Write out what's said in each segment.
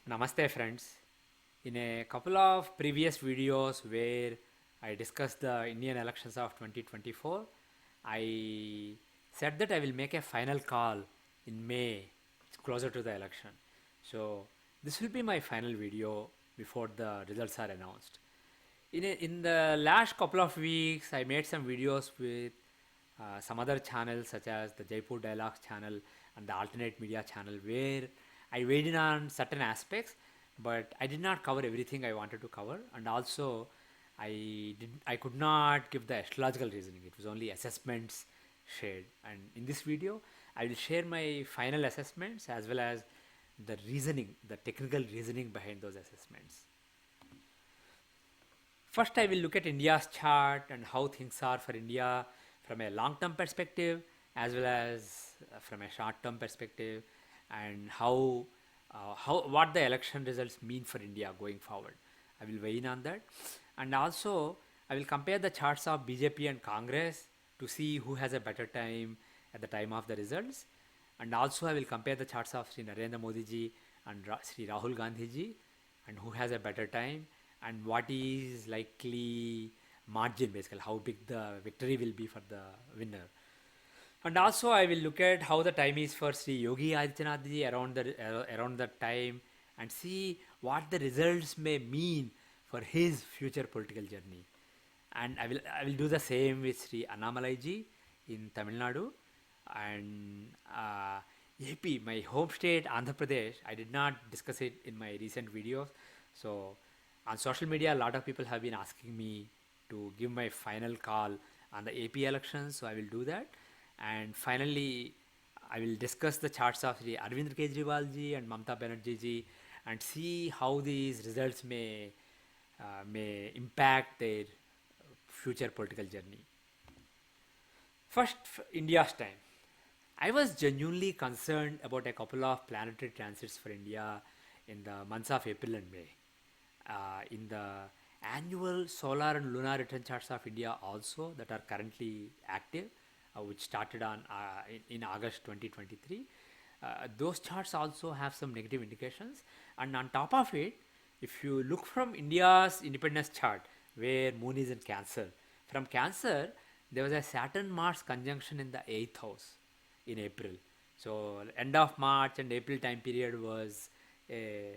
Namaste friends. In a couple of previous videos where I discussed the Indian elections of 2024, I said that I will make a final call in May, closer to the election. So this will be my final video before the results are announced. In the last couple of weeks, I made some videos with some other channels such as the Jaipur Dialogues channel and the Alternate Media channel where I weighed in on certain aspects, but I did not cover everything I wanted to cover, and also I could not give the astrological reasoning. It was only assessments shared, and in this video I will share my final assessments as well as the reasoning, the technical reasoning behind those assessments. First, I will look at India's chart and how things are for India from a long term perspective as well as from a short term perspective, and how what the election results mean for India going forward. I will weigh in on that, and also I will compare the charts of BJP and Congress to see who has a better time at the time of the results, and also I will compare the charts of Sri Narendra Modi ji and Sri Rahul Gandhi ji, and who has a better time and what is likely margin, basically how big the victory will be for the winner. And also I will look at how the time is for Sri Yogi Adityanath ji around that time, and see what the results may mean for his future political journey. And I will do the same with Sri Annamalai ji in Tamil Nadu, and AP, my home state Andhra Pradesh. I did not discuss it in my recent videos, so on social media a lot of people have been asking me to give my final call on the AP elections, so I will do that. And finally, I will discuss the charts of Sri Arvind Kejriwal ji and Mamata Banerjee ji and see how these results may impact their future political journey. First, India's time. I was genuinely concerned about a couple of planetary transits for India in the months of April and May. In the annual solar and lunar return charts of India also that are currently active, which started in August 2023. Those charts also have some negative indications, and on top of it, if you look from India's independence chart where Moon is in Cancer, from Cancer there was a Saturn Mars conjunction in the 8th house in April. So end of March and April time period was a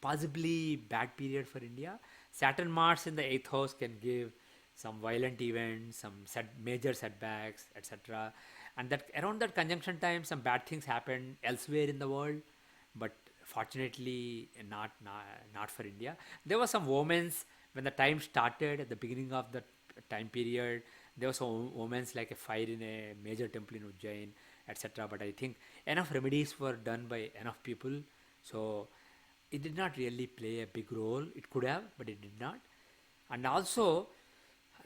possibly bad period for India. Saturn Mars in the 8th house can give some violent events, some major setbacks, etc. And that around that conjunction time, some bad things happened elsewhere in the world, but fortunately not for India. There were some omens when the time started at the beginning of the time period. There was some omens like a fire in a major temple in Ujjain, etc. But I think enough remedies were done by enough people, so it did not really play a big role. It could have, but it did not. And also,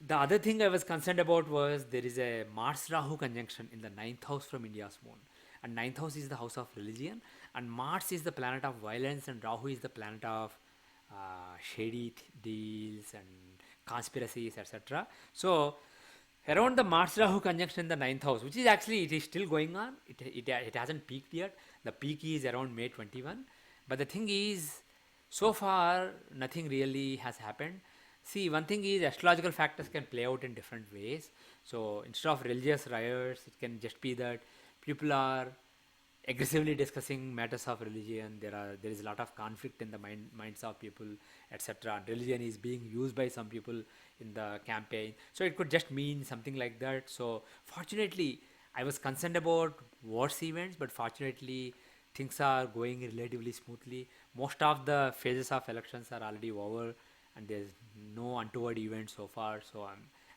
the other thing I was concerned about was there is a Mars Rahu conjunction in the 9th house from India's moon. And 9th house is the house of religion, and Mars is the planet of violence, and Rahu is the planet of shady deals and conspiracies, etc. So, around the Mars Rahu conjunction in the 9th house, which is actually, it is still going on, it hasn't peaked yet. The peak is around May 21. But the thing is, so far, nothing really has happened. See, one thing is astrological factors can play out in different ways. So instead of religious riots, it can just be that people are aggressively discussing matters of religion. There is a lot of conflict in the minds of people, etc. Religion is being used by some people in the campaign. So it could just mean something like that. So fortunately, I was concerned about worse events, but fortunately, things are going relatively smoothly. Most of the phases of elections are already over, and there's no untoward events so far. So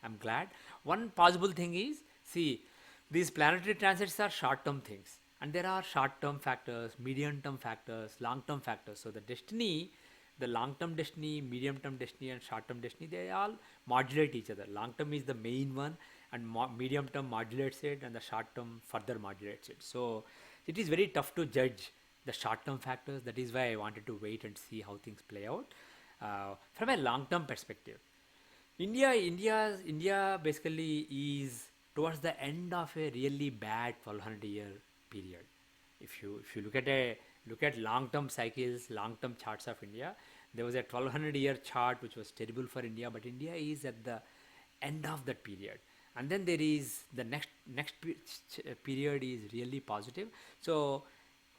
I'm glad. One possible thing is, see, these planetary transits are short-term things, and there are short-term factors, medium-term factors, long-term factors. So the destiny, the long-term destiny, medium-term destiny, and short-term destiny, they all modulate each other. Long-term is the main one, and medium-term modulates it, and the short-term further modulates it. So it is very tough to judge the short-term factors. That is why I wanted to wait and see how things play out. From a long-term perspective, India basically is towards the end of a really bad 1200-year period. If you look at a look at long-term cycles, long-term charts of India, there was a 1200-year chart which was terrible for India, but India is at the end of that period. And then there is the period is really positive. So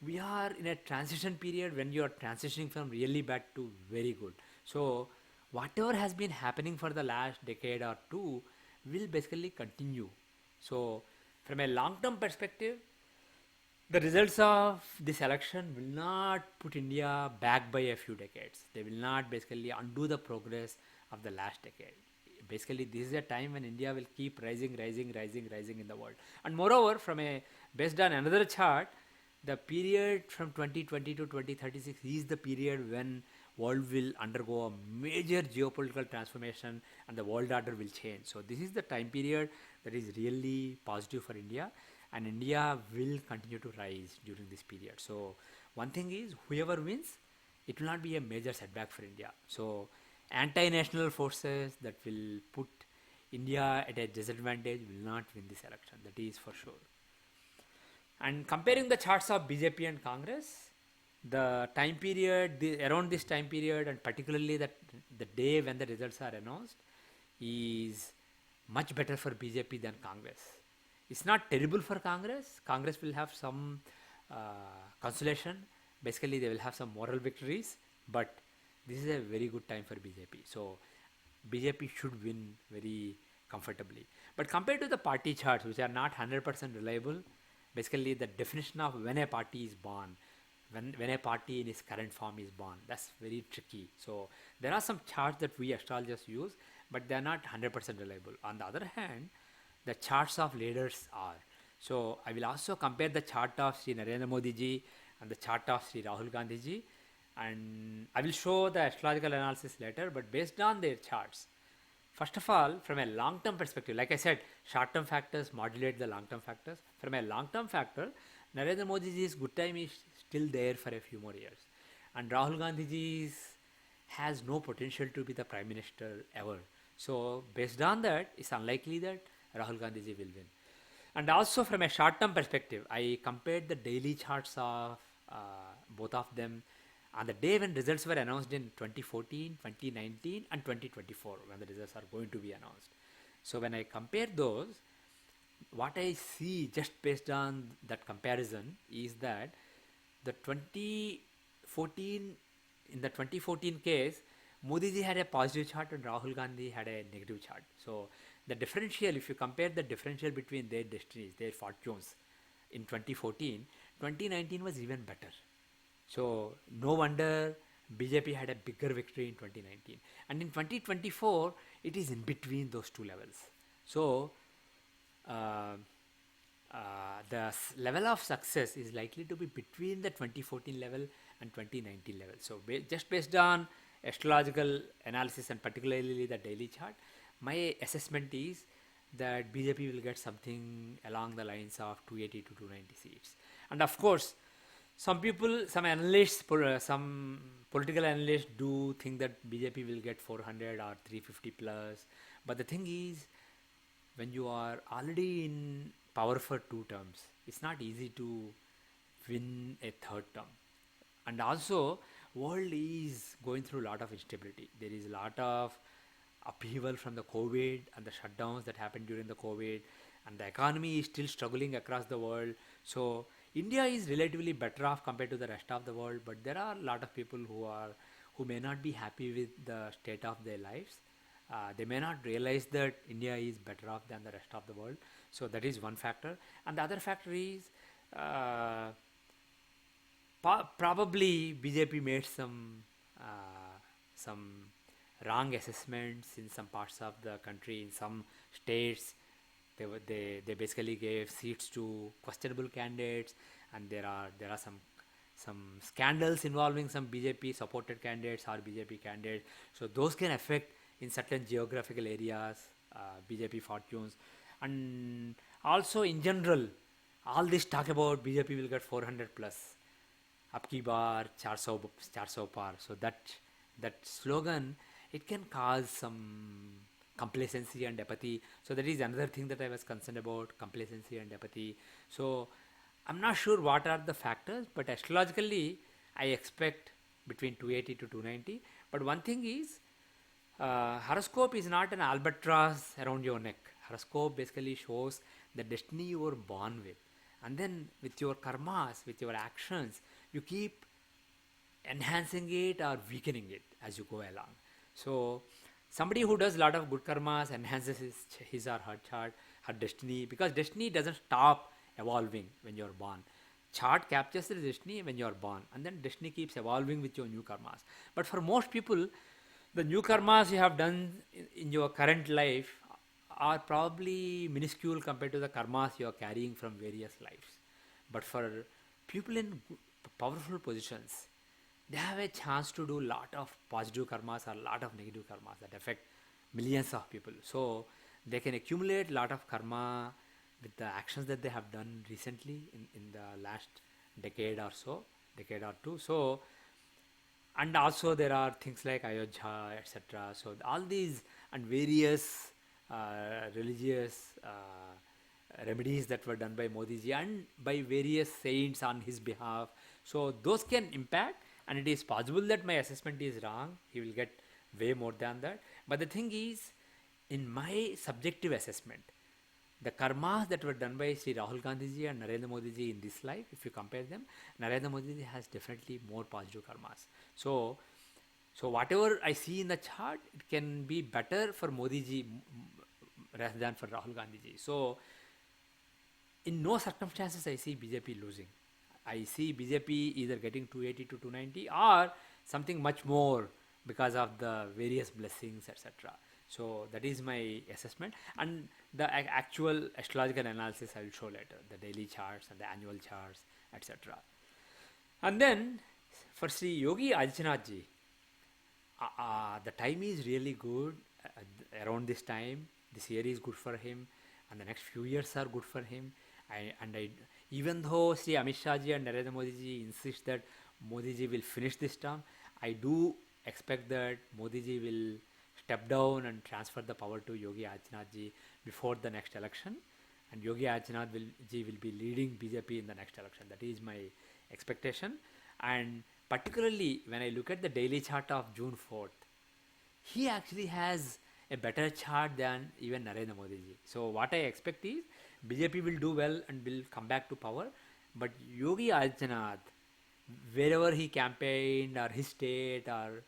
we are in a transition period when you are transitioning from really bad to very good. So whatever has been happening for the last decade or two will basically continue. So from a long term perspective, the results of this election will not put India back by a few decades. They will not basically undo the progress of the last decade. Basically, this is a time when India will keep rising, rising, rising, rising in the world. And moreover, based on another chart, the period from 2020 to 2036 is the period when world will undergo a major geopolitical transformation and the world order will change. So this is the time period that is really positive for India, and India will continue to rise during this period. So one thing is, whoever wins, it will not be a major setback for India. So anti-national forces that will put India at a disadvantage will not win this election. That is for sure. And comparing the charts of BJP and Congress, the time period, around this time period, and particularly the day when the results are announced, is much better for BJP than Congress. It's not terrible for Congress. Congress will have some consolation. Basically, they will have some moral victories, but this is a very good time for BJP. So BJP should win very comfortably. But compared to the party charts, which are not 100% reliable, basically the definition of when a party is born, when a party in its current form is born, that's very tricky. So there are some charts that we astrologers use, but they are not 100% reliable. On the other hand, the charts of leaders are. So I will also compare the chart of Sri Narendra Modi ji and the chart of Sri Rahul Gandhi ji, and I will show the astrological analysis later, but based on their charts. First of all, from a long-term perspective, like I said, short-term factors modulate the long-term factors. From a long-term factor, Narendra Modi ji's good time is still there for a few more years, and Rahul Gandhi ji's has no potential to be the prime minister ever. So based on that, it's unlikely that Rahul Gandhi ji will win. And also from a short-term perspective, I compared the daily charts of both of them on the day when results were announced in 2014, 2019 and 2024, when the results are going to be announced. So when I compare those, what I see just based on that comparison is that the 2014, in the 2014 case, Modi ji had a positive chart and Rahul Gandhi had a negative chart. So the differential, if you compare the differential between their destinies, their fortunes in 2014, 2019 was even better. So no wonder BJP had a bigger victory in 2019. And in 2024, it is in between those two levels. So the level of success is likely to be between the 2014 level and 2019 level. So just based on astrological analysis and particularly the daily chart, my assessment is that BJP will get something along the lines of 280 to 290 seats. And of course, some people, some analysts, some political analysts do think that BJP will get 400 or 350 plus. But the thing is, when you are already in power for 2 terms, it's not easy to win a 3rd term. And also, world is going through a lot of instability. There is a lot of upheaval from the COVID and the shutdowns that happened during the COVID, and the economy is still struggling across the world. So India is relatively better off compared to the rest of the world, but there are a lot of people who may not be happy with the state of their lives. They may not realize that India is better off than the rest of the world. So that is one factor. And the other factor is probably BJP made some wrong assessments in some parts of the country. In some states, they basically gave seats to questionable candidates, and there are some scandals involving some BJP supported candidates or BJP candidates. So those can affect in certain geographical areas BJP fortunes. And also in general, all this talk about BJP will get 400 plus, Abki bar 400 par. So that slogan, it can cause some complacency and apathy. So that is another thing that I was concerned about, complacency and apathy. So I'm not sure what are the factors, but astrologically, I expect between 280 to 290. But one thing is, horoscope is not an albatross around your neck. Horoscope basically shows the destiny you were born with. And then with your karmas, with your actions, you keep enhancing it or weakening it as you go along. So, somebody who does a lot of good karmas enhances his or her chart, her destiny, because destiny doesn't stop evolving when you're born. Chart captures the destiny when you're born, and then destiny keeps evolving with your new karmas. But for most people, the new karmas you have done in your current life are probably minuscule compared to the karmas you are carrying from various lives. But for people in powerful positions, they have a chance to do lot of positive karmas or lot of negative karmas that affect millions of people. So they can accumulate lot of karma with the actions that they have done recently in the last decade or so, decade or two. So, and also there are things like Ayodhya, etc. So all these and various religious remedies that were done by Modi ji and by various saints on his behalf. So those can impact, and it is possible that my assessment is wrong. He will get way more than that. But the thing is, in my subjective assessment, the karmas that were done by Sri Rahul Gandhi ji and Narendra Modi ji in this life, if you compare them, Narendra Modi ji has definitely more positive karmas. So whatever I see in the chart, it can be better for Modi ji rather than for Rahul Gandhi ji. So in no circumstances I see BJP losing. I see BJP either getting 280 to 290 or something much more because of the various blessings, etc. So that is my assessment, and the actual astrological analysis I will show later, the daily charts and the annual charts, etc. And then for Sri Yogi Adityanath ji, the time is really good around this time. This year is good for him, and the next few years are good for him. Even though Sri Amit Shah ji and Narendra Modi ji insist that Modi ji will finish this term, I do expect that Modi ji will step down and transfer the power to Yogi Adityanath ji before the next election, and Yogi Adityanath ji will be leading BJP in the next election. That is my expectation. And particularly when I look at the daily chart of June 4th, he actually has a better chart than even Narendra Modi ji. So what I expect is BJP will do well and will come back to power, but Yogi Adityanath, wherever he campaigned or his state or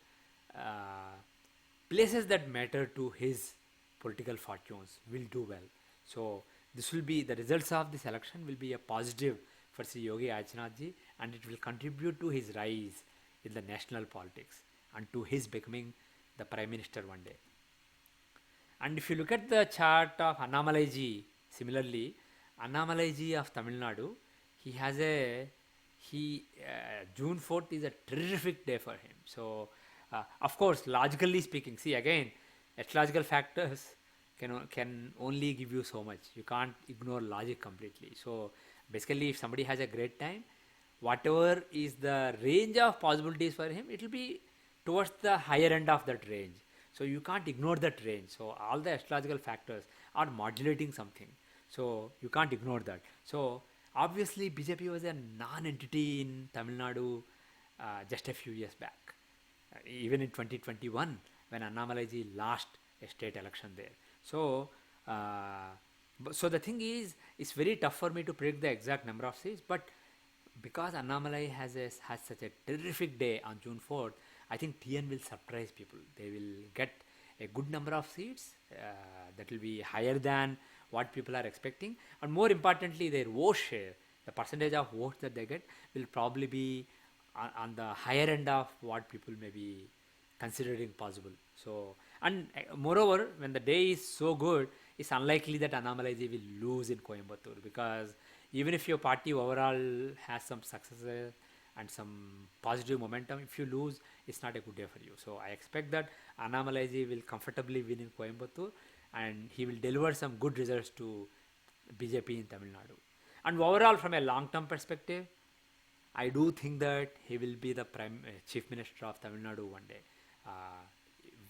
places that matter to his political fortunes, will do well. So this will be, the results of this election will be a positive for Sri Yogi Adityanath ji, and it will contribute to his rise in the national politics and to his becoming the Prime Minister one day. And if you look at the chart of Annamalai ji, similarly, Annamalai ji of Tamil Nadu, he has June 4th is a terrific day for him. So, of course, logically speaking, see again, astrological factors can only give you so much. You can't ignore logic completely. So, basically, if somebody has a great time, whatever is the range of possibilities for him, it will be towards the higher end of that range. So you can't ignore that range. So all the astrological factors are modulating something. So you can't ignore that. So obviously BJP was a non-entity in Tamil Nadu just a few years back. Even in 2021 when Annamalai ji lost a state election there. So so the thing is, it's very tough for me to predict the exact number of seats, but because Annamalai has such a terrific day on June 4th, I think TN will surprise people. They will get a good number of seats that will be higher than what people are expecting, and more importantly, their vote share, the percentage of votes that they get, will probably be on the higher end of what people may be considering possible. So, and moreover, when the day is so good, it's unlikely that Annamalai ji will lose in Coimbatore, because even if your party overall has some successes and some positive momentum, if you lose, it's not a good day for you. So I expect that Annamalai ji will comfortably win in Coimbatore, and he will deliver some good results to BJP in Tamil Nadu. And overall, from a long-term perspective, I do think that he will be the Chief Minister of Tamil Nadu one day,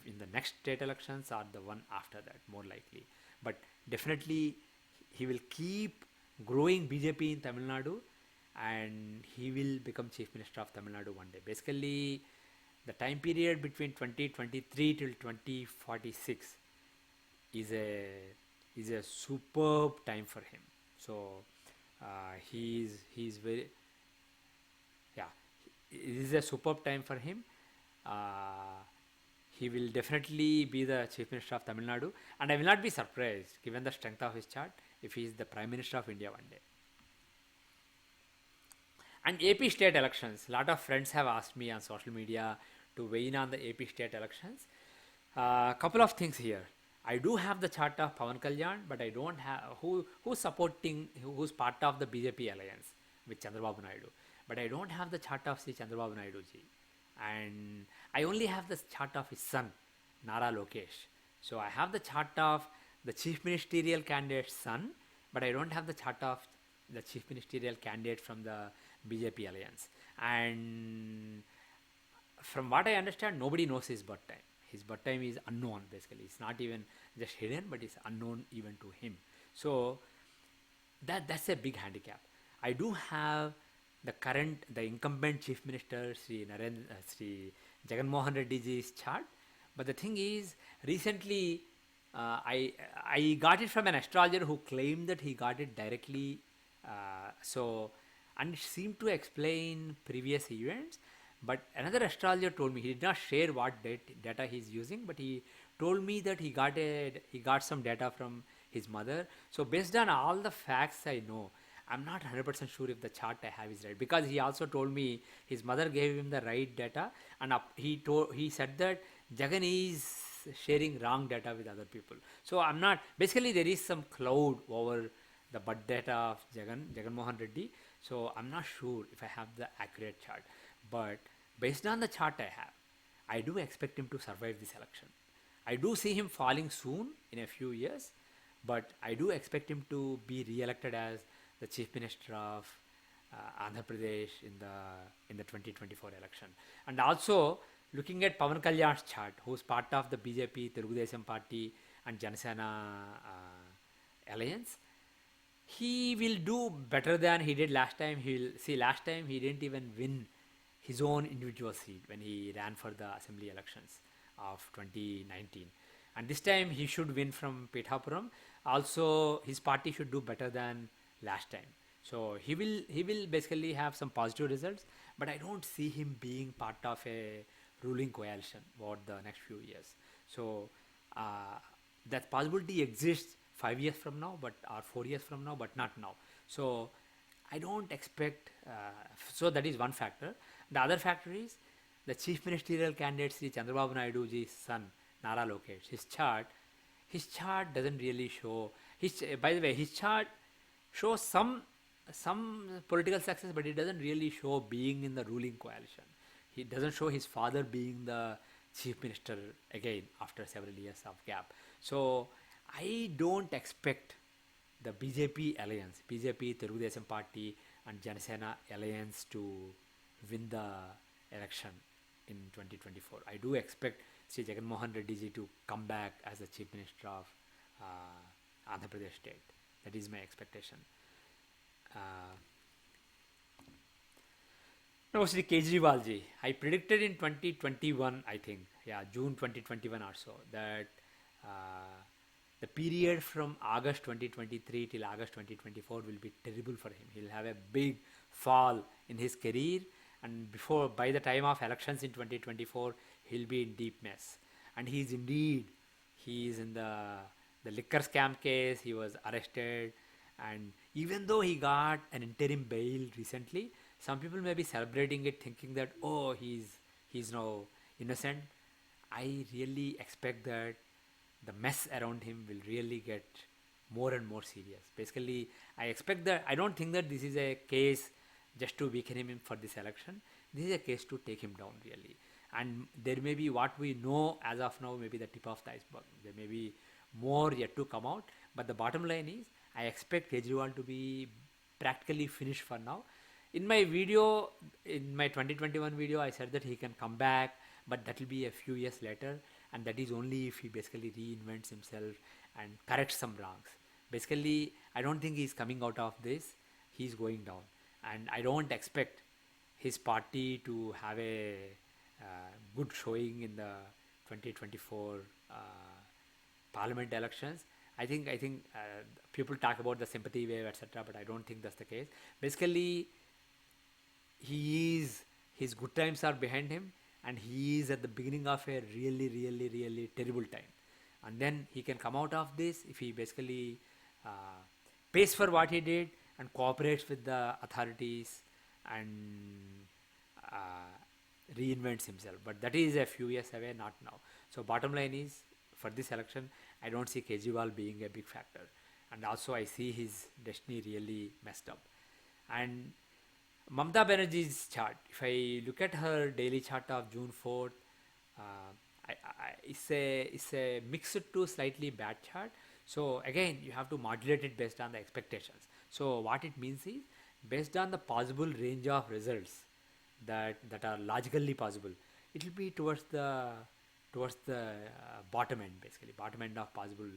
in the next state elections or the one after that, more likely. But definitely, he will keep growing BJP in Tamil Nadu, and he will become Chief Minister of Tamil Nadu one day. Basically, the time period between 2023 till 2046 is a superb time for him. So he's very, yeah, it is a superb time for him. Uh, he will definitely be the Chief Minister of Tamil Nadu, and I will not be surprised, given the strength of his chart, if he is the Prime Minister of India one day. And AP state elections, a lot of friends have asked me on social media to weigh in on the AP state elections. A couple of things here. I do have the chart of Pawan Kalyan, but I don't have who's supporting, who's part of the BJP alliance with Chandrababu Naidu. But I don't have the chart of Sri Chandrababu Naidu ji, and I only have the chart of his son, Nara Lokesh. So I have the chart of the chief ministerial candidate's son, but I don't have the chart of the chief ministerial candidate from the BJP alliance. And from what I understand, nobody knows his birth time. His birth time is unknown basically. It's not even just hidden, but it's unknown even to him. So that's a big handicap. I do have the incumbent chief minister Sri Jagan Mohan Reddy ji's chart, but the thing is, recently I got it from an astrologer who claimed that he got it directly. And it seemed to explain previous events. But another astrologer told me, he did not share what data he's using, but he told me that he got some data from his mother. So based on all the facts I know, I'm not 100% sure if the chart I have is right, because he also told me his mother gave him the right data, and he said that Jagan is sharing wrong data with other people. So I'm not, basically there is some cloud over the birth data of Jagan Mohan Reddy. So I'm not sure if I have the accurate chart, but based on the chart I have, I do expect him to survive this election. I do see him falling soon in a few years, but I do expect him to be re-elected as the Chief Minister of Andhra Pradesh in the 2024 election. And also looking at Pawan Kalyan's chart, who's part of the BJP, Telugu Desam Party, and Janasena alliance, he will do better than he did last time. Last time he didn't even win his own individual seat when he ran for the assembly elections of 2019. And this time he should win from Pithapuram. Also, his party should do better than last time. So he will basically have some positive results, but I don't see him being part of a ruling coalition for the next few years. So that possibility exists 5 years from now, or 4 years from now, but not now. So I don't expect. So that is one factor. The other factor is the chief ministerial candidate Sri Chandrababu Naidu ji's son Nara Lokesh. His chart doesn't really show. By the way, his chart shows some political success, but it doesn't really show being in the ruling coalition. He doesn't show his father being the chief minister again after several years of gap. So I don't expect the BJP alliance, BJP, Telugu Desam Party, and Janasena alliance to win the election in 2024. I do expect Sri Jagan Mohan Reddy ji to come back as the chief minister of Andhra Pradesh state. That is my expectation. No, Sri Kejriwal ji, I predicted in 2021, I think, June 2021 or so, that the period from August 2023 till August 2024 will be terrible for him. He'll have a big fall in his career, and by the time of elections in 2024, he'll be in deep mess. And he is in the liquor scam case. He was arrested, and even though he got an interim bail recently, some people may be celebrating it, thinking that, oh, he's now innocent. I really expect that the mess around him will really get more and more serious. Basically, I don't think that this is a case just to weaken him for this election. This is a case to take him down, really. And there may be, what we know as of now, maybe the tip of the iceberg. There may be more yet to come out. But the bottom line is, I expect Kejriwal to be practically finished for now. In my 2021 video, I said that he can come back, but that will be a few years later. And that is only if he basically reinvents himself and corrects some wrongs. Basically, I don't think he's coming out of this. He's going down. and I don't expect his party to have a good showing in the 2024 parliament elections. I think people talk about the sympathy wave, etc., but I don't think that's the case. Basically, he is his good times are behind him, and he is at the beginning of a really, really, really terrible time. And then he can come out of this if he basically uh, pays for what he did and cooperates with the authorities and uh, reinvents himself. But that is a few years away, not now. So bottom line is, for this election, I don't see Kejriwal being a big factor, and also I see his destiny really messed up. And Mamata Banerjee's chart, if I look at her daily chart of June 4th, it's a mixed to slightly bad chart. So again, you have to modulate it based on the expectations. So what it means is, based on the possible range of results that are logically possible, it will be towards the bottom end. Basically, bottom end of possible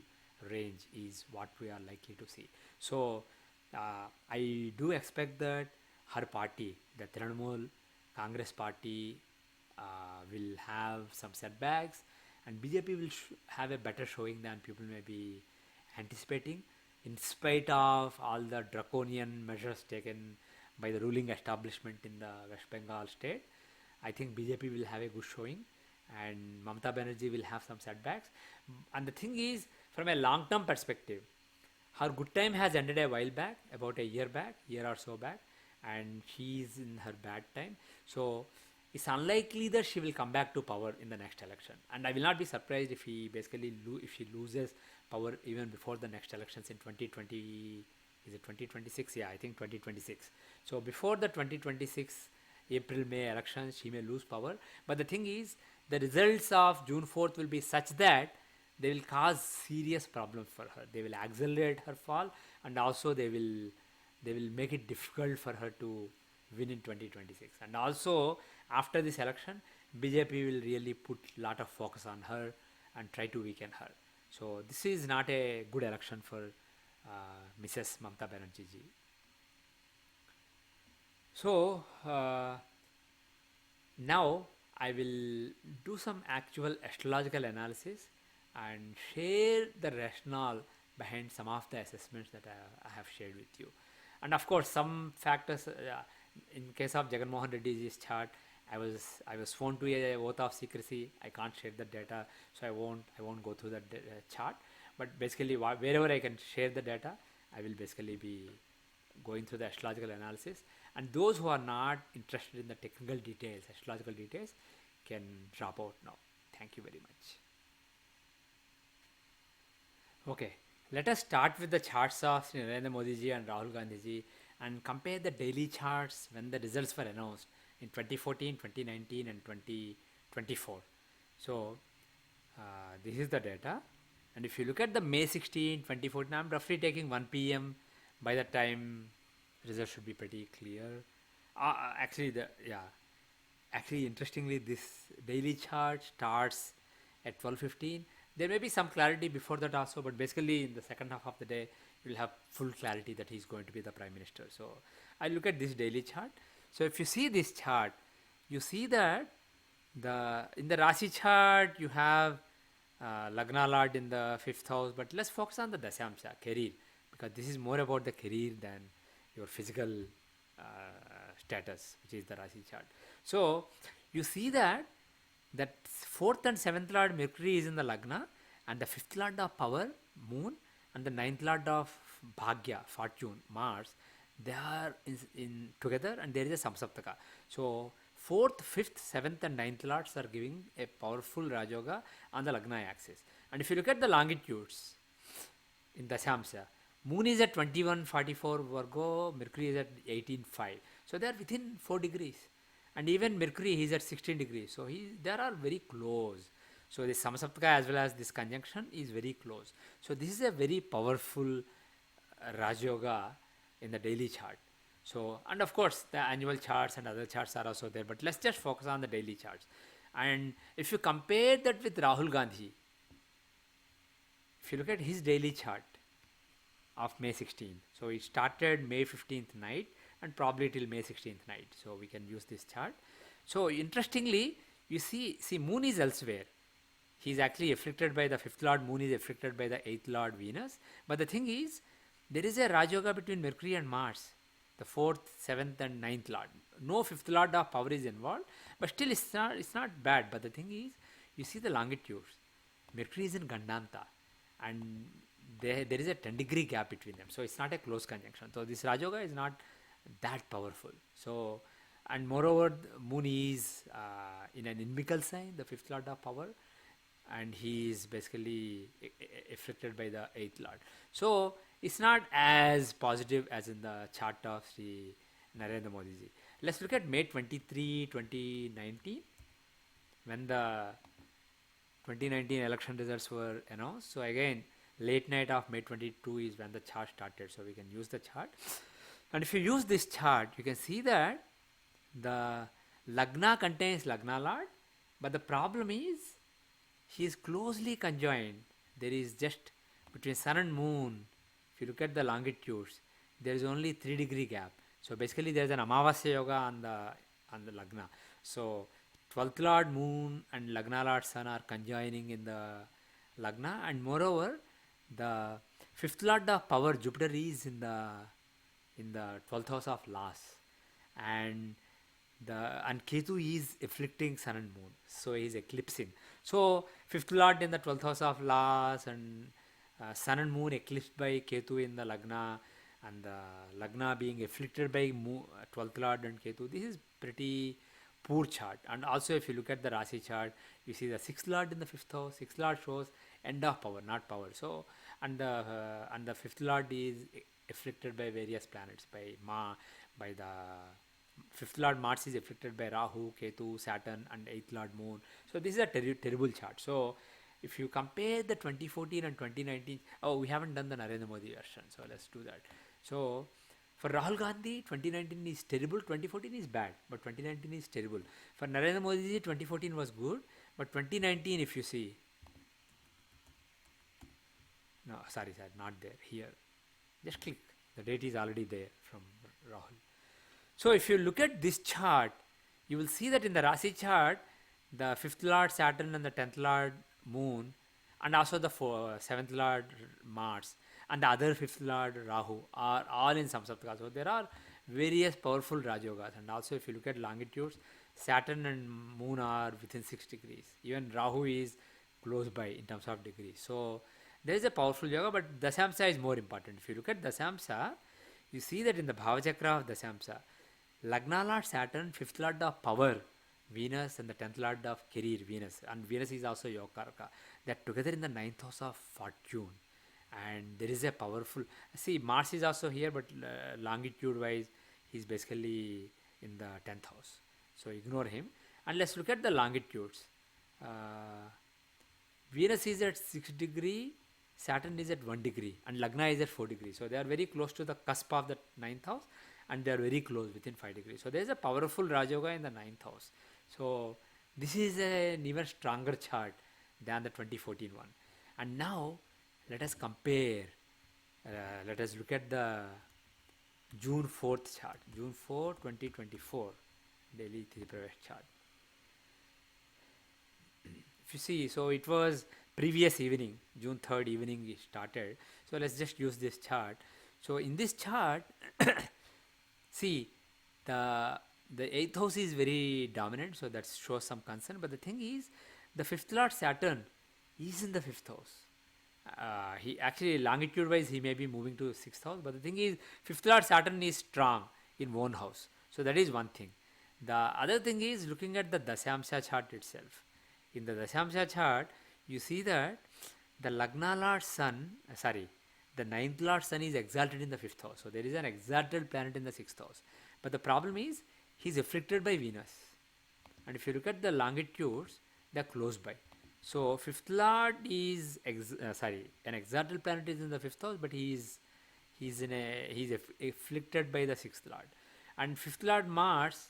range is what we are likely to see. So I do expect that her party, the Trinamool Congress party, will have some setbacks, and BJP will have a better showing than people may be anticipating, in spite of all the draconian measures taken by the ruling establishment in the West Bengal state. I think BJP will have a good showing, and Mamata Banerjee will have some setbacks. And the thing is, from a long-term perspective, her good time has ended a while back, about a year or so back, and she is in her bad time. So it's unlikely that she will come back to power in the next election. And I will not be surprised if if she loses power even before the next elections in 2020. Is it 2026? Yeah, I think 2026. So before the 2026 April-May elections, she may lose power. But the thing is, the results of June 4th will be such that they will cause serious problems for her. They will accelerate her fall, and also they will make it difficult for her to win in 2026. And also, after this election, BJP will really put a lot of focus on her and try to weaken her. So this is not a good election for Mrs. Mamata Banerjee ji. So now I will do some actual astrological analysis and share the rationale behind some of the assessments that I have shared with you. And of course, some factors. In case of Jagan Mohan Reddy's chart, I was sworn to a oath of secrecy. I can't share the data, so I won't go through the chart. But basically, wherever I can share the data, I will basically be going through the astrological analysis. And those who are not interested in the technical details, astrological details, can drop out now. Thank you very much. Okay, let us start with the charts of Sri Narendra Modi ji and Rahul Gandhi ji, and compare the daily charts when the results were announced in 2014, 2019 and 2024. So this is the data, and if you look at the May 16, 2014, I'm roughly taking 1 p.m. By the time results should be pretty clear. Actually, interestingly, this daily chart starts at 12:15. There may be some clarity before that also, but basically in the second half of the day, you will have full clarity that he's going to be the Prime Minister. So I look at this daily chart. So if you see this chart, you see that in the Rasi chart you have Lagna Lord in the 5th house, but let's focus on the Dasyamsha, career, because this is more about the career than your physical status, which is the Rasi chart. So you see that 4th and 7th Lord Mercury is in the Lagna, and the 5th Lord of power, Moon, and the 9th Lord of Bhagya, fortune, Mars, they are in together, and there is a Samsaptaka. So 4th, 5th, 7th and 9th Lords are giving a powerful Rajoga on the Lagna axis. And if you look at the longitudes in Dasyamsha, Moon is at 2144 Virgo, Mercury is at 18.5. So they are within 4 degrees. And even Mercury is at 16 degrees. So they are very close. So this Samasaptaka as well as this conjunction is very close. So this is a very powerful Raj Yoga in the daily chart. So, and of course the annual charts and other charts are also there. But let's just focus on the daily charts. And if you compare that with Rahul Gandhi, if you look at his daily chart of May 16, so it started May 15th night. and probably till May 16th night. So we can use this chart. So interestingly, you see moon is elsewhere. He's actually afflicted by the fifth lord. Moon is afflicted by the eighth lord Venus. But the thing is, there is a Rajoga between Mercury and Mars, the fourth, seventh, and ninth lord. No fifth lord of power is involved, but still it's not bad. But the thing is, you see the longitudes. Mercury is in Gandanta, and there is a 10-degree gap between them. So it's not a close conjunction. So this Rajoga is not that powerful. So, and moreover, Moon is in an inimical sign, the fifth lord of power, and he is basically afflicted by the eighth lord. So it's not as positive as in the chart of Sri Narendra Modi ji. Let's look at May 23, 2019, when the 2019 election results were announced. So again, late night of May 22 is when the chart started. So we can use the chart. And if you use this chart, you can see that the Lagna contains Lagna Lord, but the problem is he is closely conjoined. There is just between Sun and Moon, if you look at the longitudes, there is only 3-degree gap. So basically there is an Amavasya Yoga on the Lagna. So 12th Lord Moon and Lagna Lord Sun are conjoining in the Lagna, and moreover the 5th Lord of power Jupiter is in the 12th house of loss, and Ketu is afflicting Sun and Moon, so he is eclipsing. So 5th Lord in the 12th house of loss, and Sun and Moon eclipsed by Ketu in the Lagna, and the Lagna being afflicted by 12th Lord and Ketu. This is pretty poor chart. And also if you look at the Rasi chart, you see the 6th Lord in the 5th house. 6th Lord shows end of power, not power. So and the 5th Lord is afflicted by various planets, by the 5th Lord Mars is afflicted by Rahu, Ketu, Saturn, and 8th Lord Moon. So this is a terrible chart. So if you compare the 2014 and 2019, we haven't done the Narendra Modi version, so let's do that. So for Rahul Gandhi, 2019 is terrible, 2014 is bad, but 2019 is terrible. For Narendra Modi, 2014 was good, but 2019, if you see, no, sorry, not there, here. Just click, the date is already there from Rahul. So if you look at this chart, you will see that in the Rasi chart, the 5th Lord Saturn and the 10th Lord Moon, and also the 7th Lord Mars, and the other 5th Lord Rahu are all in Samsaptaka. So there are various powerful Rajogas, and also if you look at longitudes, Saturn and Moon are within 6 degrees. Even Rahu is close by in terms of degrees. So there is a powerful yoga, but Dasamsa is more important. If you look at Dasamsa, you see that in the Bhavachakra of Dasamsa, Lagna Lord Saturn, 5th Lord of power, Venus, and the 10th Lord of career, Venus, and Venus is also Yogaraka. They are together in the 9th house of fortune, and there is a powerful, see, Mars is also here, but longitude wise he is basically in the 10th house, so ignore him. And let's look at the longitudes. Venus is at 6 degree, Saturn is at 1 degree, and Lagna is at 4 degrees. So they are very close to the cusp of the 9th house, and they are very close within 5 degrees. So there is a powerful Rajoga in the 9th house. So this is an even stronger chart than the 2014 one. And now let us compare. Let us look at the June 4th chart. June 4, 2024 daily Thipravesh chart. If you see, so it was previous evening, June 3rd evening it started. So let's just use this chart. So in this chart, see, the 8th house is very dominant, so that shows some concern. But the thing is, the 5th Lord Saturn is in the 5th house. He actually, longitude wise, he may be moving to 6th house. But the thing is, 5th Lord Saturn is strong in one house. So that is one thing. The other thing is looking at the Dasyamsha chart itself. In the Dasyamsha chart, you see that the Lagna Lord Sun, the 9th Lord Sun is exalted in the 5th house. So there is an exalted planet in the 6th house. But the problem is, he is afflicted by Venus. And if you look at the longitudes, they are close by. So 5th Lord is, an exalted planet is in the 5th house, but he is afflicted by the 6th Lord. And 5th Lord Mars,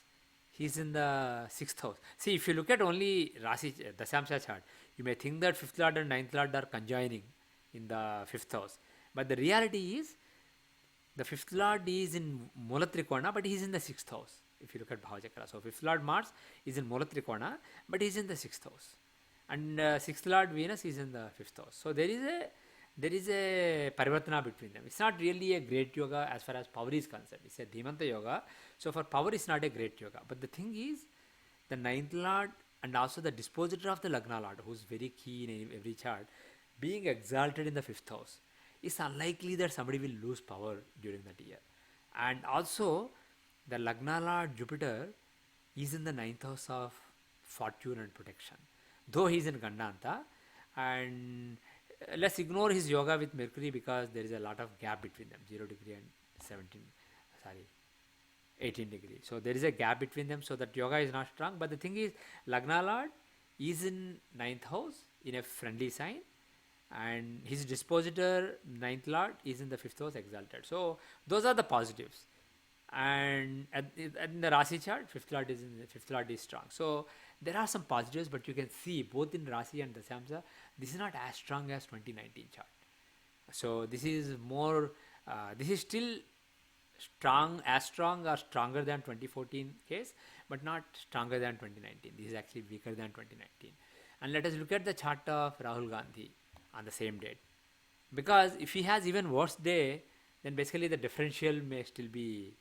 he is in the 6th house. See, if you look at only Rasi, Dasyamsha chart, you may think that 5th Lord and 9th Lord are conjoining in the 5th house. But the reality is, the fifth lord is in Mulatrikona, but he's in the sixth house. If you look at Bhavachakra, so fifth lord Mars is in Mulatrikona, but he's in the sixth house, and sixth lord Venus is in the fifth house. So there is a parivartana between them. It's not really a great yoga as far as power is concerned. It's a Dhimanta yoga. So for power, it's not a great yoga. But the thing is, the ninth lord and also the dispositor of the Lagna lord, who's very key in every chart, being exalted in the fifth house, it's unlikely that somebody will lose power during that year. And also, the Lagna lord Jupiter is in the ninth house of fortune and protection, though he's in Gandanta. And let's ignore his yoga with Mercury because there is a lot of gap between them, 0 degree and 17, sorry, 18 degree. So there is a gap between them, so that yoga is not strong. But the thing is, Lagna lord is in ninth house in a friendly sign, and his dispositor ninth lord is in the fifth house exalted. So those are the positives. And in the Rasi chart, fifth lord is strong. So there are some positives, but you can see both in Rasi and Dasyamsa, this is not as strong as 2019 chart. So this is more, this is still strong or stronger than 2014 case, but not stronger than 2019. This is actually weaker than 2019. And let us look at the chart of Rahul Gandhi on the same date, because if he has even worse day, then basically the differential may still be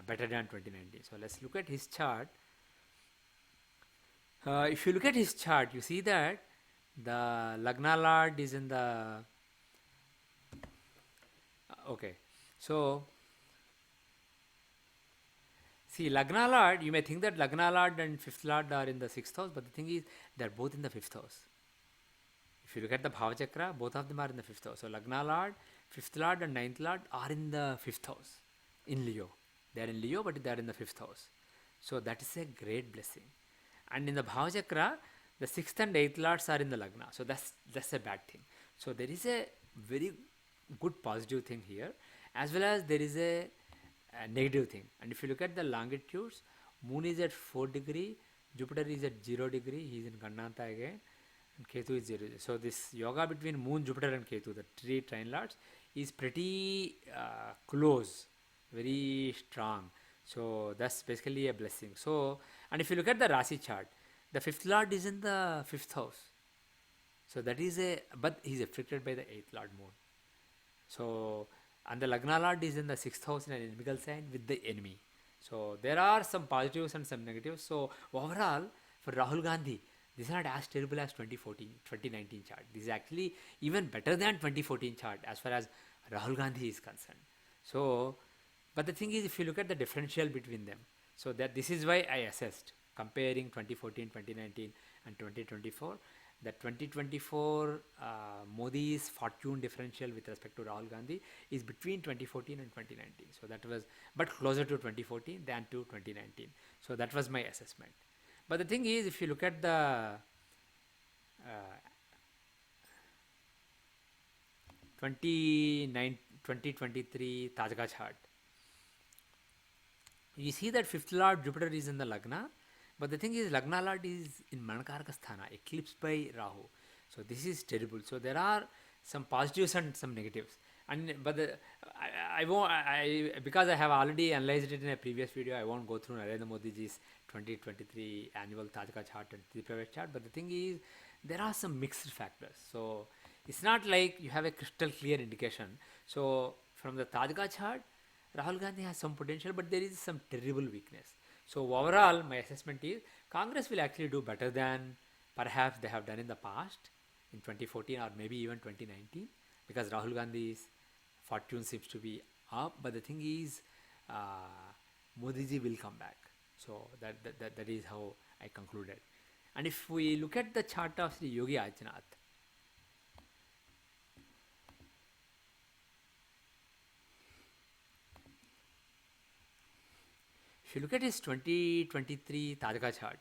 better than 2019. So let's look at his chart. If you look at his chart, you see that the Lagna lord is in the okay. So see, Lagna lord, you may think that Lagna lord and fifth lord are in the sixth house, but the thing is, they're both in the fifth house. If you look at the Bhavachakra, both of them are in the fifth house. So Lagna lord, fifth lord, and ninth lord are in the fifth house in Leo. They are in Leo, but they are in the fifth house. So that is a great blessing. And in the Bhavachakra, the sixth and eighth lords are in the Lagna. So that's a bad thing. So there is a very good positive thing here, as well as there is a negative thing. And if you look at the longitudes, Moon is at 4 degree, Jupiter is at 0 degree, he is in Gandanta again, and Ketu is 0. So this yoga between Moon, Jupiter and Ketu, the three trine lords, is pretty close, very strong. So that's basically a blessing. So, and if you look at the Rasi chart, the fifth lord is in the fifth house. So that is but he is afflicted by the eighth lord Moon. So, and the Lagna lord is in the sixth house in an inimical sign with the enemy. So there are some positives and some negatives. So overall, for Rahul Gandhi, this is not as terrible as 2019 chart. This is actually even better than 2014 chart as far as Rahul Gandhi is concerned. So, but the thing is, if you look at the differential between them, so that this is why I assessed comparing 2014, 2019 and 2024. The 2024 Modi's fortune differential with respect to Rahul Gandhi is between 2014 and 2019. So that was, but closer to 2014 than to 2019. So that was my assessment. But the thing is, if you look at the 2023 Tajga chart, you see that fifth lord Jupiter is in the Lagna, but the thing is, Lagna lord is in Manakaraka Sthana, eclipsed by Rahu. So this is terrible. So there are some positives and some negatives. And but I won't, because I have already analyzed it in a previous video, I won't go through Narendra Modi ji's 2023 annual Tajka chart and Tripraved chart. But the thing is, there are some mixed factors. So it's not like you have a crystal clear indication. So from the Tajka chart, Rahul Gandhi has some potential, but there is some terrible weakness. So overall, my assessment is Congress will actually do better than perhaps they have done in the past in 2014 or maybe even 2019, because Rahul Gandhi's fortune seems to be up. But the thing is, Modi ji will come back. So that is how I concluded. And if we look at the chart of Sri Yogi Adityanath, if you look at his 2023 Tajka chart,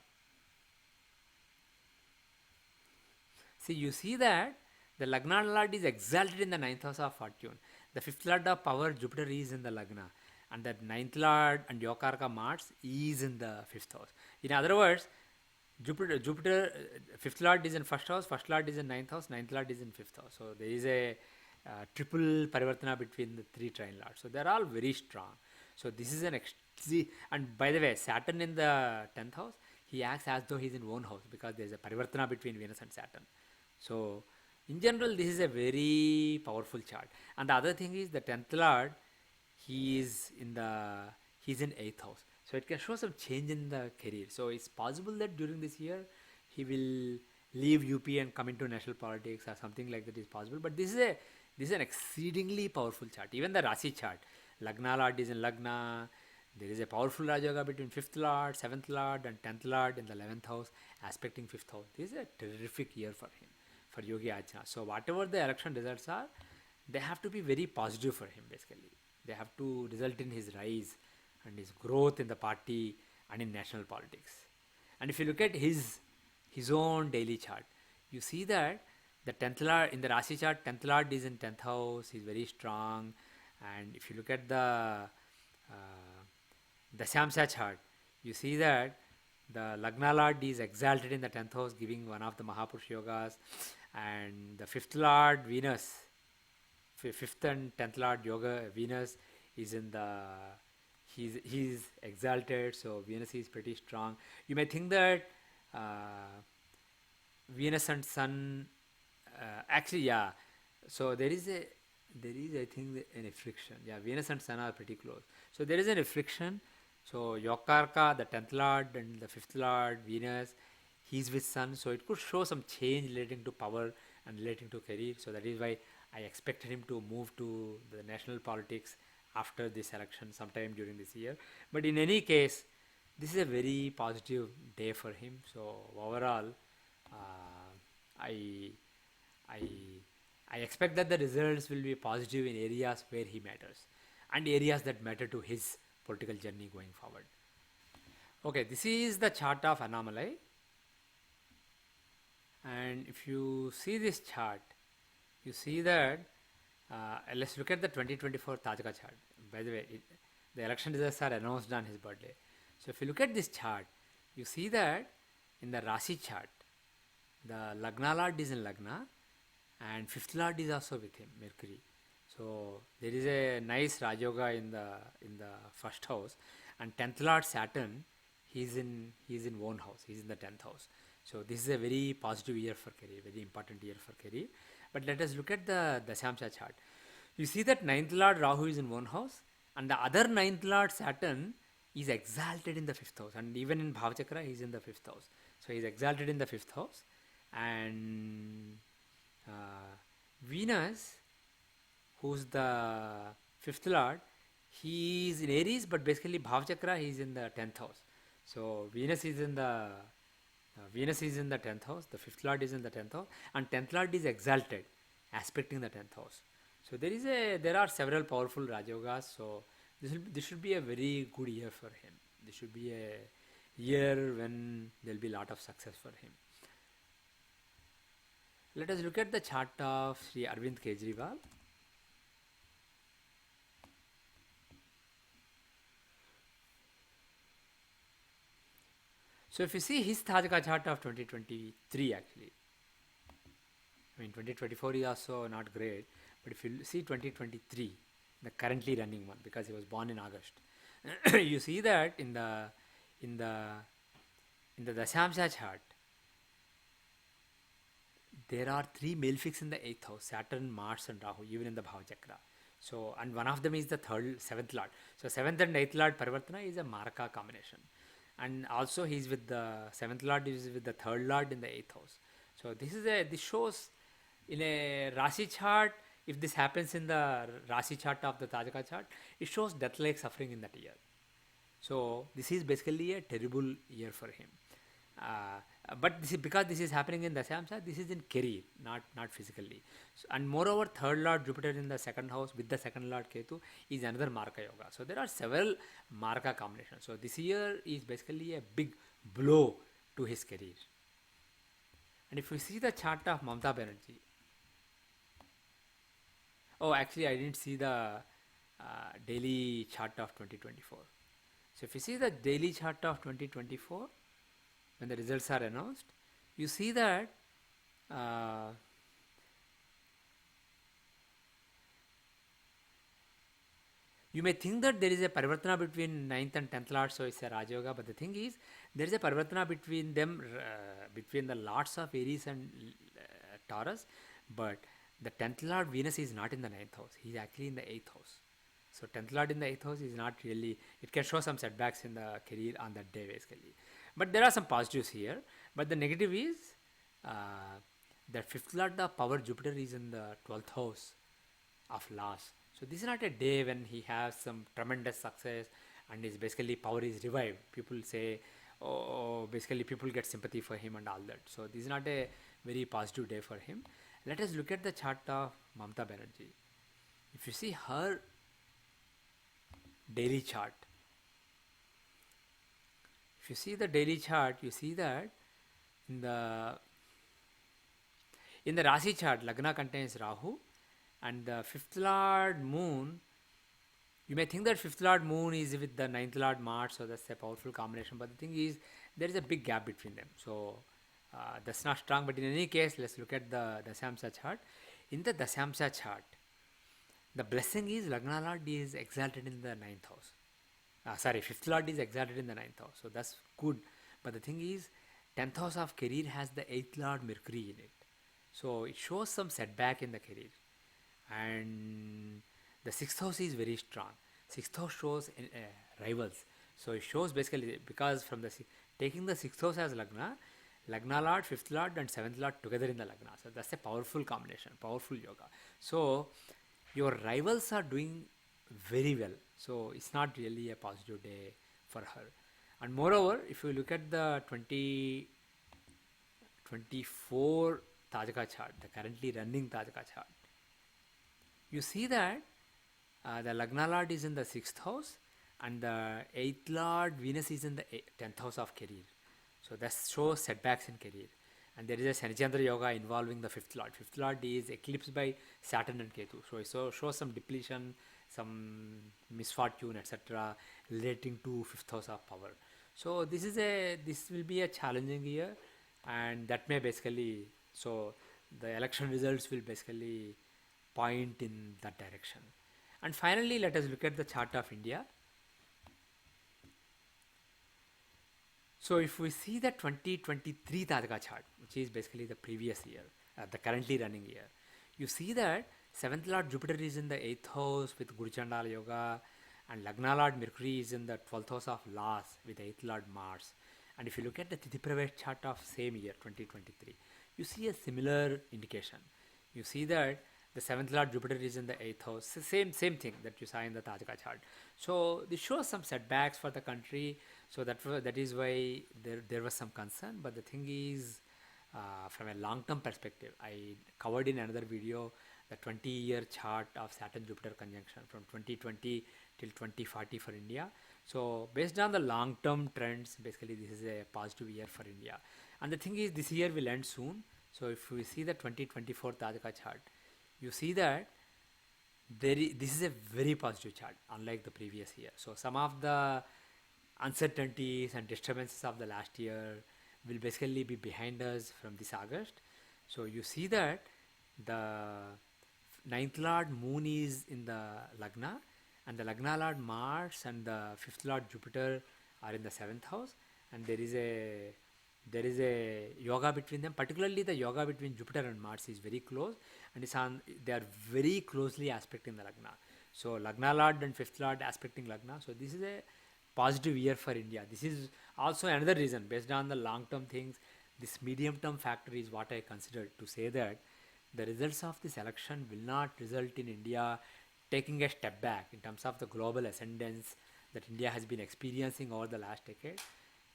see, you see that the Lagna lord is exalted in the ninth house of fortune. The fifth lord of power, Jupiter, is in the Lagna, and that ninth lord and Yokarka Mars is in the fifth house. In other words, Jupiter, fifth lord is in first lord is in ninth house lord is in fifth house. So there is a triple parivartana between the three trine lords. So they're all very strong. So this is an and by the way, Saturn in the 10th house, he acts as though he's in own house because there's a parivartana between Venus and Saturn. So in general, this is a very powerful chart. And the other thing is the 10th lord, he is in the he's in 8th house, so it can show some change in the career. So it's possible that during this year he will leave UP and come into national politics or something like that is possible. But this is an exceedingly powerful chart. Even the Rasi chart, Lagna Lord is in Lagna. There is a powerful Rajoga between 5th Lord, 7th Lord and 10th Lord in the 11th house, aspecting 5th house. This is a terrific year for him, for Yogi Adityanath. So whatever the election results are, they have to be very positive for him basically. They have to result in his rise and his growth in the party and in national politics. And if you look at his own daily chart, you see that the 10th lord in the Rasi chart, 10th lord is in 10th house, he's very strong. And if you look at the Dasyamsha chart, you see that the Lagna Lord is exalted in the 10th house, giving one of the Mahapurush Yogas, and the 5th Lord Venus, 5th and 10th Lord Yoga Venus is in the he's exalted, so Venus is pretty strong. You may think that Venus and Sun, actually, yeah. So there is I think an affliction. Yeah, Venus and Sun are pretty close. So there is an affliction. So Yokarka, the 10th Lord and the 5th Lord, Venus, he's with Sun. So it could show some change relating to power and relating to career. So that is why I expected him to move to the national politics after this election sometime during this year. But in any case, this is a very positive day for him. So overall, I I I expect that the results will be positive in areas where he matters and areas that matter to his political journey going forward. Okay, this is the chart of Annamalai, and if you see this chart, you see that let's look at the 2024 Tajaka chart. By the way, the election results are announced on his birthday. So if you look at this chart, you see that in the Rasi chart, the Lagna Lord is in Lagna and 5th Lord is also with him, Mercury. So there is a nice Rajoga in the first house, and 10th Lord Saturn, he's in one house, he's in the 10th house. So this is a very positive year for career, very important year for career. But let us look at the Dasyamsha chart. You see that 9th Lord Rahu is in one house, and the other 9th Lord Saturn is exalted in the 5th house, and even in Bhavachakra he is in the 5th house. So he is exalted in the 5th house, and Venus, who's the 5th Lord, he is in Aries, but basically Bhavachakra he is in the 10th house. So Venus is in the 10th house, the 5th Lord is in the 10th house, and 10th Lord is exalted, aspecting the 10th house. So there are several powerful Rajogas. So this should be a very good year for him. This should be a year when there will be a lot of success for him. Let us look at the chart of Sri Arvind Kejriwal. So if you see his Tajaka chart of 2023, actually, I mean 2024 is also not great, but if you see 2023, the currently running one, because he was born in August, you see that in the Dasyamsha chart, there are three malefics in the 8th house: Saturn, Mars and Rahu, even in the Bhavachakra. So, and one of them is the 7th Lord. So 7th and 8th Lord Parivartana is a Maraka combination. And also he is with the 7th Lord is with the 3rd Lord in the 8th house. So this shows in a Rasi chart, if this happens in the Rasi chart of the Tajaka chart, it shows death-like suffering in that year. So this is basically a terrible year for him. But because this is happening in Dasyamsha, this is in career, not physically. So, and moreover, 3rd Lord Jupiter in the 2nd house with the 2nd Lord Ketu is another Marka Yoga. So there are several Marka combinations. So this year is basically a big blow to his career. And if we see the chart of Mamata Banerjee, oh, actually I didn't see the daily chart of 2024. So if you see the daily chart of 2024, when the results are announced, you see that You may think that there is a parivartana between ninth and 10th lord, so it's a Raj Yoga, but the thing is, there is a parivartana between them, between the lords of Aries and Taurus, but the 10th lord Venus is not in the ninth house, he is actually in the 8th house. So 10th lord in the 8th house is not really, it can show some setbacks in the career on that day basically. But there are some positives here, but the negative is uh, that 5th lord, the power Jupiter is in the 12th house of loss. So this is not a day when he has some tremendous success and his basically power is revived. People say, oh, basically people get sympathy for him and all that. So this is not a very positive day for him. Let us look at the chart of Mamata Banerjee. If you see her daily chart, if you see the daily chart, you see that in the Rasi chart, Lagna contains Rahu, and the 5th lord moon, you may think that 5th lord moon is with the 9th lord Mars, so that's a powerful combination, but the thing is there is a big gap between them, so that's not strong. But in any case, let's look at the Dasyamsa chart. In the Dasyamsa chart, the blessing is Lagna lord is exalted in the 9th house. 5th lord is exalted in the 9th house, so that's good. But the thing is, 10th house of career has the 8th lord Mercury in it, so it shows some setback in the career. And the 6th house is very strong. 6th house shows rivals, so it shows basically, because from the taking the 6th house as Lagna lord, 5th lord and 7th lord together in the Lagna, so that's a powerful combination, powerful yoga. So your rivals are doing very well, so it's not really a positive day for her. And moreover, if you look at the 2024 Tajaka chart, the currently running Tajaka chart, you see that the Lagna lord is in the 6th house and the 8th lord Venus is in the 10th house of career, so that shows setbacks in career. And there is a Sanichandra yoga involving the 5th lord. 5th lord is eclipsed by Saturn and Ketu, so it shows some depletion, some misfortune, etc., relating to 5th house of power. So this will be a challenging year, and that may basically, so the election results will basically point in that direction. And finally, let us look at the chart of India. So if we see the 2023 Tajaka chart, which is basically the previous year, the currently running year, you see that 7th lord Jupiter is in the 8th house with Guru Chandala yoga, and Lagna lord Mercury is in the 12th house of loss with 8th lord Mars. And if you look at the Tithi Pravesh chart of same year 2023, you see a similar indication. You see that the 7th lord Jupiter is in the 8th house, same thing that you saw in the Tajaka chart. So this shows some setbacks for the country, so that is why there was some concern. But the thing is, from a long-term perspective, I covered in another video the 20-year chart of Saturn-Jupiter conjunction from 2020 till 2040 for India. So based on the long-term trends, basically this is a positive year for India. And the thing is, this year will end soon. So if we see the 2024 Tajaka chart, you see that this is a very positive chart, unlike the previous year. So some of the uncertainties and disturbances of the last year will basically be behind us from this August. So you see that the 9th lord moon is in the Lagna, and the Lagna lord Mars and the 5th lord Jupiter are in the 7th house, and there is a yoga between them. Particularly the yoga between Jupiter and Mars is very close, and they are very closely aspecting the Lagna. So Lagna lord and 5th lord aspecting Lagna, so this is a positive year for India. This is also another reason, based on the long-term things, this medium-term factor is what I considered to say that the results of this election will not result in India taking a step back in terms of the global ascendance that India has been experiencing over the last decade.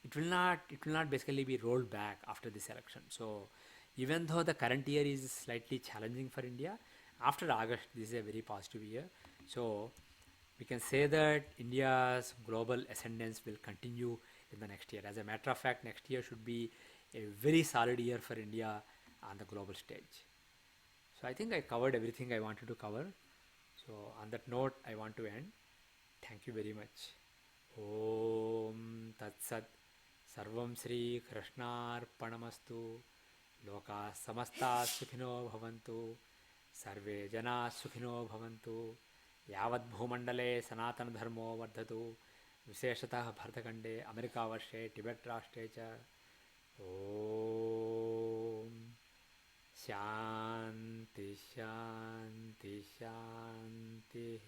It will not basically be rolled back after this election. So even though the current year is slightly challenging for India, after August this is a very positive year. So we can say that India's global ascendance will continue in the next year. As a matter of fact, next year should be a very solid year for India on the global stage. So I think I covered everything I wanted to cover. So on that note, I want to end. Thank you very much. Om Tat Sat Sarvam Sri Krishnarpanamastu. Loka Samasta Sukhino Bhavantu. Sarve Jana Sukhino Bhavantu. यावद्भूमण्डले सनातनधर्मो वर्धतु विशेषतः भरतखण्डे अमेरिकावर्षे Tibet राष्ट्रे च ॐ शान्ति शान्ति शान्तिः।